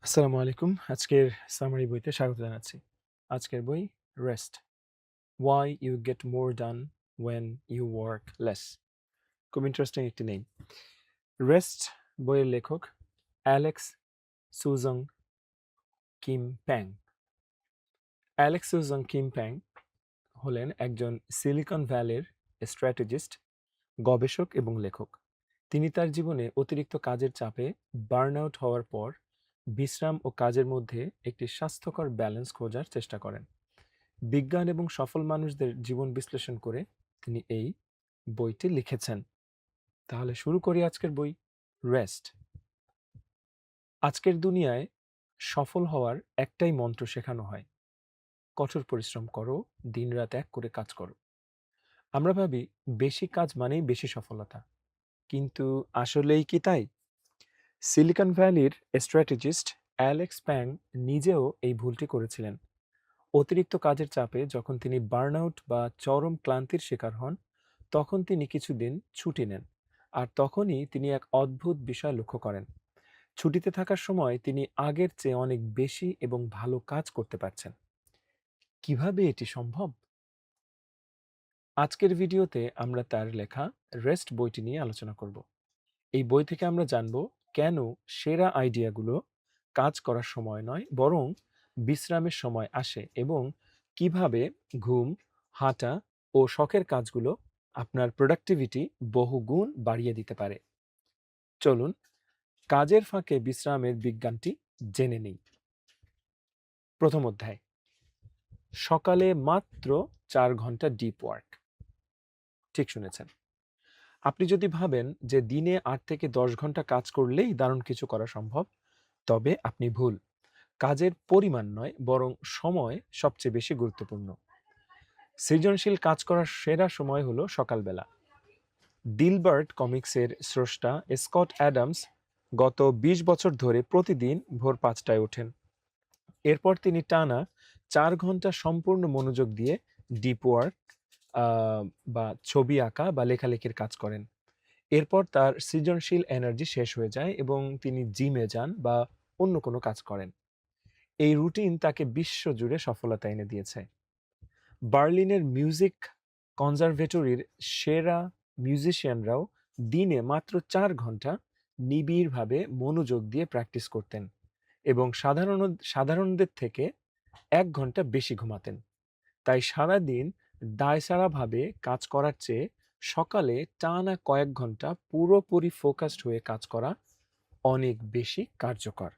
আসসালামু আলাইকুম। আজকের সামারি বইতে স্বাগত জানাচ্ছি। আজকের বই rest. Why you get more done when you work less. খুব ইন্টারেস্টিং একটি নেম। রেস্ট বইয়ের লেখক অ্যালেক্স সুজং কিম প্যাং। অ্যালেক্স সুজং কিম প্যাং হলেন একজন সিলিকন ভ্যালির স্ট্র্যাটেজিস্ট, গবেষক এবং লেখক। তিনি তার জীবনে অতিরিক্ত কাজের চাপে বার্নআউট হওয়ার পর বিশ্রাম ও কাজের মধ্যে একটি স্বাস্থ্যকর ব্যালেন্স খোঁজার চেষ্টা করেন। বিজ্ঞান এবং সফল মানুষদের জীবন বিশ্লেষণ করে তিনি এই বইটি লিখেছেন। তাহলে শুরু করি আজকের বই রেস্ট। আজকের দুনিয়ায় সফল হওয়ার একটাই মন্ত্র শেখানো হয়, কঠোর পরিশ্রম করো, দিনরাত এক করে কাজ করো। আমরা ভাবি বেশি কাজ মানেই বেশি সফলতা, কিন্তু আসলেই কি তাই? সিলিকন ভ্যালির স্ট্র্যাটেজিস্ট অ্যালেক্স প্যাং নিজেও এই ভুলটি করেছিলেন। অতিরিক্ত কাজের চাপে যখন তিনি বার্নআউট বা চরম ক্লান্তির শিকার হন, তখন তিনি কিছুদিন ছুটি নেন। আর তখনই তিনি এক অদ্ভুত বিষয় লক্ষ্য করেন। ছুটিতে থাকার সময় তিনি আগের চেয়ে অনেক বেশি এবং ভালো কাজ করতে পারছেন। কিভাবে এটি সম্ভব? আজকের ভিডিওতে আমরা তার লেখা রেস্ট বইটি নিয়ে আলোচনা করব। এই বই থেকে আমরা জানব কেন সেরা আইডিয়াগুলো কাজ করার সময় নয়, বরং বিশ্রামের সময় আসে, এবং কিভাবে ঘুম, হাঁটা ও শখের কাজগুলো আপনার প্রোডাক্টিভিটি বহুগুণ বাড়িয়ে দিতে পারে। চলুন কাজের ফাঁকে বিশ্রামের বিজ্ঞানটি জেনে নিই। প্রথম অধ্যায়, সকালে মাত্র 4 ঘন্টা ডিপ ওয়ার্ক। ঠিক শুনেছেন। আপনি যদি ভাবেন যে দিনে 8 থেকে 10 ঘন্টা কাজ করলেই দারুণ কিছু করা সম্ভব, তবে আপনি ভুল। কাজের পরিমাণ নয়, বরং সময় সবচেয়ে বেশি গুরুত্বপূর্ণ। সৃজনশীল কাজ করার সেরা সময় হলো সকালবেলা। ডিলবার্ট কমিক্সের স্রষ্টা স্কট অ্যাডামস গত 20 বছর ধরে প্রতিদিন ভোর 5টায় ওঠেন। এরপর তিনি টানা 4 ঘন্টা সম্পূর্ণ মনোযোগ দিয়ে ডিপ ওয়ার্ক বা ছবি আঁকা বা লেখালেখির কাজ করেন। এরপর তার সৃজনশীল এনার্জি শেষ হয়ে যায় এবং তিনি জিমে যান বা অন্য কোনো কাজ করেন। এই রুটিন তাকে বিশ্বজুড়ে সফলতা এনে দিয়েছে। বার্লিনের মিউজিক কনজারভেটরির সেরা মিউজিশিয়ানরাও দিনে মাত্র 4 ঘন্টা নিবিড়ভাবে মনোযোগ দিয়ে প্র্যাকটিস করতেন এবং সাধারণদের থেকে 1 ঘন্টা বেশি ঘুমাতেন। তাই সারাদিন দায়সারাভাবে কাজ করার চেয়ে সকালে টানা কয়েক ঘন্টা পুরোপুরি ফোকাসড হয়ে কাজ করা অনেক বেশি কার্যকর।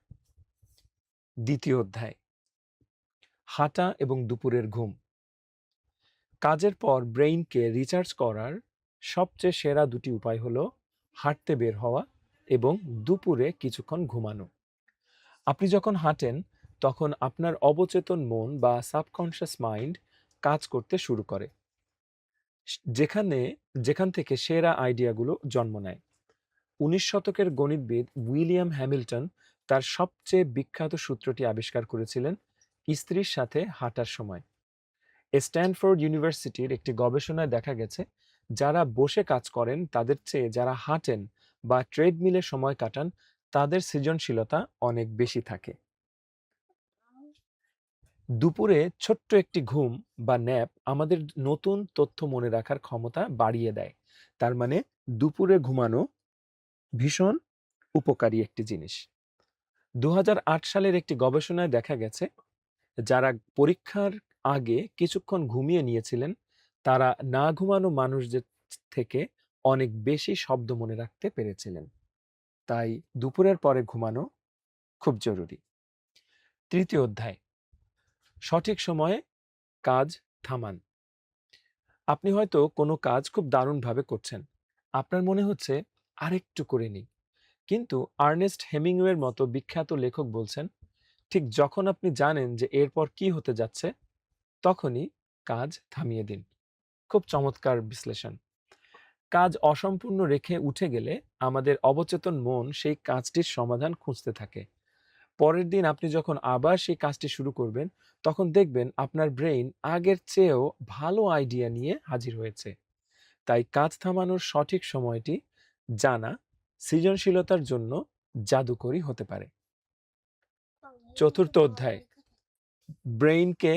দ্বিতীয় অধ্যায়, হাঁটা এবং দুপুরের ঘুম। কাজের পর ব্রেইনকে রিচার্জ করার সবচেয়ে সেরা দুটি উপায় হলো হাঁটতে বের হওয়া এবং দুপুরে কিছুক্ষণ ঘুমানো। আপনি যখন হাঁটেন, তখন আপনার অবচেতন মন বা সাবকনশিয়াস মাইন্ড কাজ করতে শুরু করে, যেখান থেকে সেরা আইডিয়াগুলো জন্ম নেয়। 19 শতকের গণিতবিদ উইলিয়াম হ্যামিল্টন তার সবচেয়ে বিখ্যাত সূত্রটি আবিষ্কার করেছিলেন স্ত্রীর সাথে হাঁটার সময়। স্ট্যানফোর্ড ইউনিভার্সিটির একটি গবেষণায় দেখা গেছে, যারা বসে কাজ করেন তাদের চেয়ে যারা হাঁটেন বা ট্রেডমিলে সময় কাটান, তাদের সৃজনশীলতা অনেক বেশি থাকে। দুপুরে ছোট্ট একটি ঘুম বা ন্যাপ আমাদের নতুন তথ্য মনে রাখার ক্ষমতা বাড়িয়ে দেয়। তার মানে দুপুরে ঘুমানো ভীষণ উপকারী একটি জিনিস। 2008 সালের একটি গবেষণায় দেখা গেছে, যারা পরীক্ষার আগে কিছুক্ষণ ঘুমিয়ে নিয়েছিলেন, তারা না ঘুমানো মানুষদের থেকে অনেক বেশি শব্দ মনে রাখতে পেরেছিলেন। তাই দুপুরের পরে ঘুমানো খুব জরুরি। তৃতীয় অধ্যায়, সঠিক সময়ে কাজ থামান। আপনি হয়তো কোনো কাজ খুব দারুণভাবে করছেন, আপনার মনে হচ্ছে আরেকটু করে নিই, কিন্তু আর্নেস্ট হেমিংওয়ের মতো বিখ্যাত লেখক বলছেন, ঠিক যখন আপনি জানেন যে এরপর কি হতে যাচ্ছে, তখনই কাজ থামিয়ে দিন। খুব চমৎকার বিশ্লেষণ। কাজ অসম্পূর্ণ রেখে উঠে গেলে আমাদের অবচেতন মন সেই কাজটির সমাধান খুঁজতে থাকে। পরের দিন আপনি যখন আবার সেই কাজটি শুরু করবেন, তখন দেখবেন আপনার ব্রেইন আগের চেয়েও ভালো আইডিয়া নিয়ে হাজির হয়েছে। তাই কাজ থামানোর সঠিক সময়টি জানা সৃজনশীলতার জন্য জাদুকরী হতে পারে। চতুর্থ অধ্যায়, ব্রেইনকে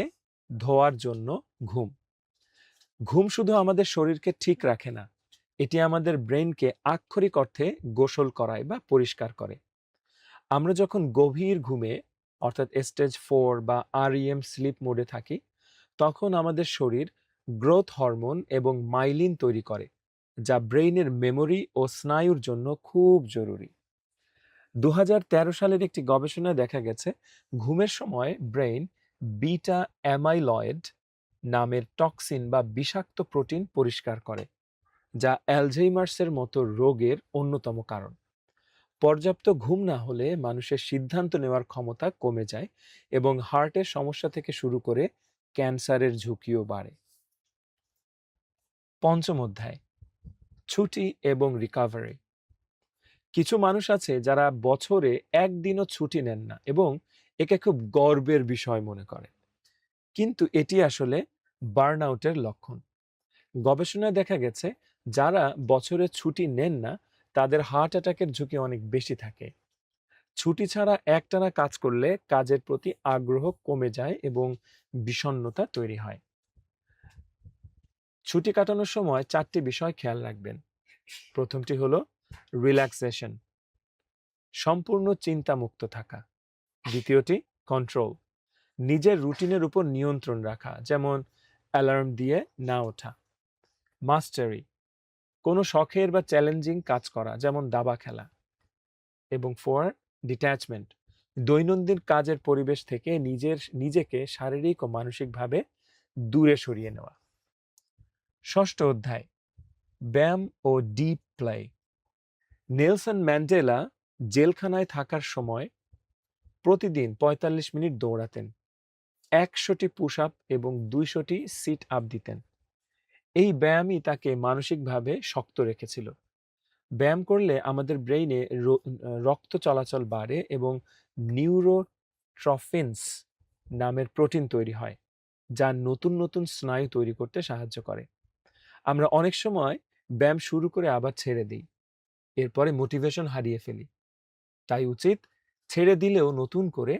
ধোয়ার জন্য ঘুম। ঘুম শুধু আমাদের শরীরকে ঠিক রাখে না, এটি আমাদের ব্রেইনকে আক্ষরিক অর্থে গোসল করায় বা পরিষ্কার করে। আমরা যখন গভীর ঘুমে অর্থাৎ স্টেজ 4 বা REM স্লিপ মোডে থাকি, তখন আমাদের শরীর গ্রোথ হরমোন এবং মাইলিন তৈরি করে, যা ব্রেইনের মেমোরি ও স্নায়ুর জন্য খুব জরুরি। 2013 সালের একটি গবেষণায় দেখা গেছে, ঘুমের সময় ব্রেইন বিটা অ্যামাইলয়েড নামের টক্সিন বা বিষাক্ত প্রোটিন পরিষ্কার করে, যা অ্যালঝেইমার্সের মতো রোগের অন্যতম কারণ। পর্যাপ্ত ঘুম না হলে মানুষের সিদ্ধান্ত নেওয়ার ক্ষমতা কমে যায় এবং হার্টের সমস্যা থেকে শুরু করে ক্যান্সারের ঝুঁকিও বাড়ে। পঞ্চম অধ্যায়, ছুটি এবং রিকভারি। কিছু মানুষ আছে যারা বছরে একদিনও ছুটি নেন না এবং একে খুব গর্বের বিষয় মনে করে, কিন্তু এটি আসলে বার্নআউটের লক্ষণ। গবেষণায় দেখা গেছে, যারা বছরে ছুটি নেন না তাদের হার্ট অ্যাটাকের ঝুঁকি অনেক বেশি থাকে। ছুটি ছাড়া একটানা কাজ করলে কাজের প্রতি আগ্রহ কমে যায় এবং বিষণ্ণতা তৈরি হয়। ছুটি কাটানোর সময় 4টি বিষয় খেয়াল রাখবেন। প্রথমটি হলো রিল্যাক্সেশন, সম্পূর্ণ চিন্তামুক্ত থাকা। দ্বিতীয়টি কন্ট্রোল, নিজের রুটিনের উপর নিয়ন্ত্রণ রাখা, যেমন অ্যালার্ম দিয়ে না ওঠা। মাস্টারি, কোনো শখের বা চ্যালেঞ্জিং কাজ করা, যেমন দাবা খেলা। এবং 4, ডিট্যাচমেন্ট, দৈনন্দিন কাজের পরিবেশ থেকে নিজেকে শারীরিক ও মানসিকভাবে দূরে সরিয়ে নেওয়া। ষষ্ঠ অধ্যায়, ব্যায়াম ও ডিপ প্লে। নেলসন ম্যান্ডেলা জেলখানায় থাকার সময় প্রতিদিন 45 মিনিট দৌড়াতেন, 100টি পুশ আপ এবং 200টি সিট আপ দিতেন। এই ব্যায়ামই তাকে মানসিকভাবে শক্ত রেখেছিল। ব্যায়াম করলে আমাদের ব্রেইনে রক্ত চলাচল বাড়ে এবং নিউরোট্রফিনস নামের প্রোটিন তৈরি হয়, যা নতুন নতুন স্নায়ু তৈরি করতে সাহায্য করে। আমরা অনেক সময় ব্যায়াম শুরু করে আবার ছেড়ে দিই, এরপরে মোটিভেশন হারিয়ে ফেলি। তাই উচিত ছেড়ে দিলেও নতুন করে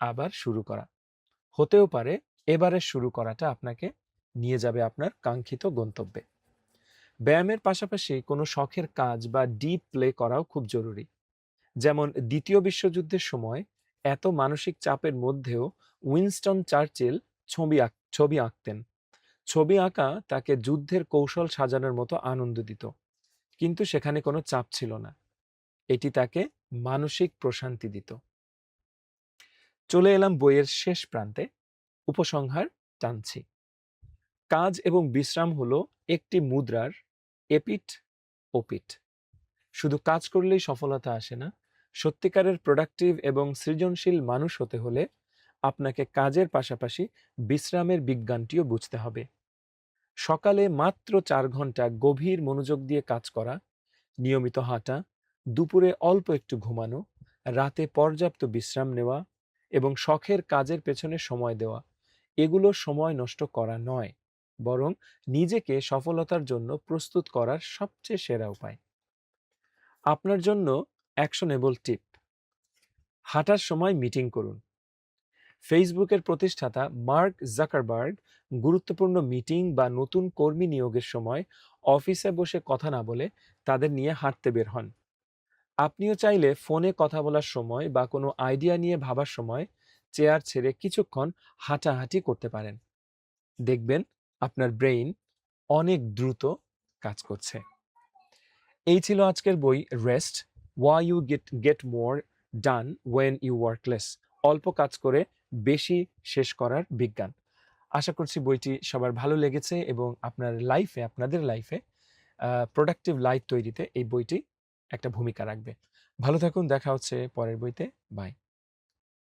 আবার শুরু করা। হতেও পারে এবারে শুরু করাটা আপনাকে নিয়ে যাবে আপনার কাঙ্ক্ষিত গন্তব্যে। ব্যায়ামের পাশাপাশি কোনো শখের কাজ বা ডিপ প্লে করাও খুব জরুরি। যেমন দ্বিতীয় বিশ্বযুদ্ধের সময় এত মানসিক চাপের মধ্যেও উইনস্টন চার্চিল ছবি আঁকতেন। ছবি আঁকা তাকে যুদ্ধের কৌশল সাজানোর মতো আনন্দ দিত, কিন্তু সেখানে কোনো চাপ ছিল না। এটি তাকে মানসিক প্রশান্তি দিত। চলে এলাম বইয়ের শেষ প্রান্তে, উপসংহার টানছি। কাজ এবং বিশ্রাম হলো একটি মুদ্রার এপিঠ ওপিঠ। শুধু কাজ করলেই সফলতা আসে না। সত্যিকারের প্রোডাক্টিভ এবং সৃজনশীল মানুষ হতে হলে আপনাকে কাজের পাশাপাশি বিশ্রামের বিজ্ঞানটিও বুঝতে হবে। সকালে মাত্র 4 ঘন্টা গভীর মনোযোগ দিয়ে কাজ করা, নিয়মিত হাঁটা, দুপুরে অল্প একটু ঘুমানো, রাতে পর্যাপ্ত বিশ্রাম নেওয়া এবং শখের কাজের পেছনে সময় দেওয়া, এগুলো সময় নষ্ট করা নয়, বরং নিজেকে সফলতার জন্য প্রস্তুত করার সবচেয়ে সেরা উপায়। আপনার জন্য অ্যাকশনেবল টিপ: হাঁটার সময় মিটিং করুন। ফেসবুকের প্রতিষ্ঠাতা মার্ক জাকারবার্গ গুরুত্বপূর্ণ মিটিং বা নতুন কর্মী নিয়োগের সময় অফিসে বসে কথা না বলে তাদের নিয়ে হাঁটতে বের হন। আপনিও চাইলে ফোনে কথা বলার সময় বা কোনো আইডিয়া নিয়ে ভাবার সময় চেয়ার ছেড়ে কিছুক্ষণ হাঁটাহাঁটি করতে পারেন। দেখবেন আপনার ব্রেইন অনেক দ্রুত কাজ করছে। এই ছিল আজকের বই rest, why you get more done when you work less. অল্প কাজ করে বেশি শেষ করার বিজ্ঞান। আশা করছি বইটি সবার ভালো লেগেছে এবং আপনাদের লাইফে প্রোডাক্টিভ লাইফ তৈরিতে এই বইটি একটা ভূমিকা রাখবে। ভালো থাকুন, দেখা হচ্ছে পরের বইতে। বাই।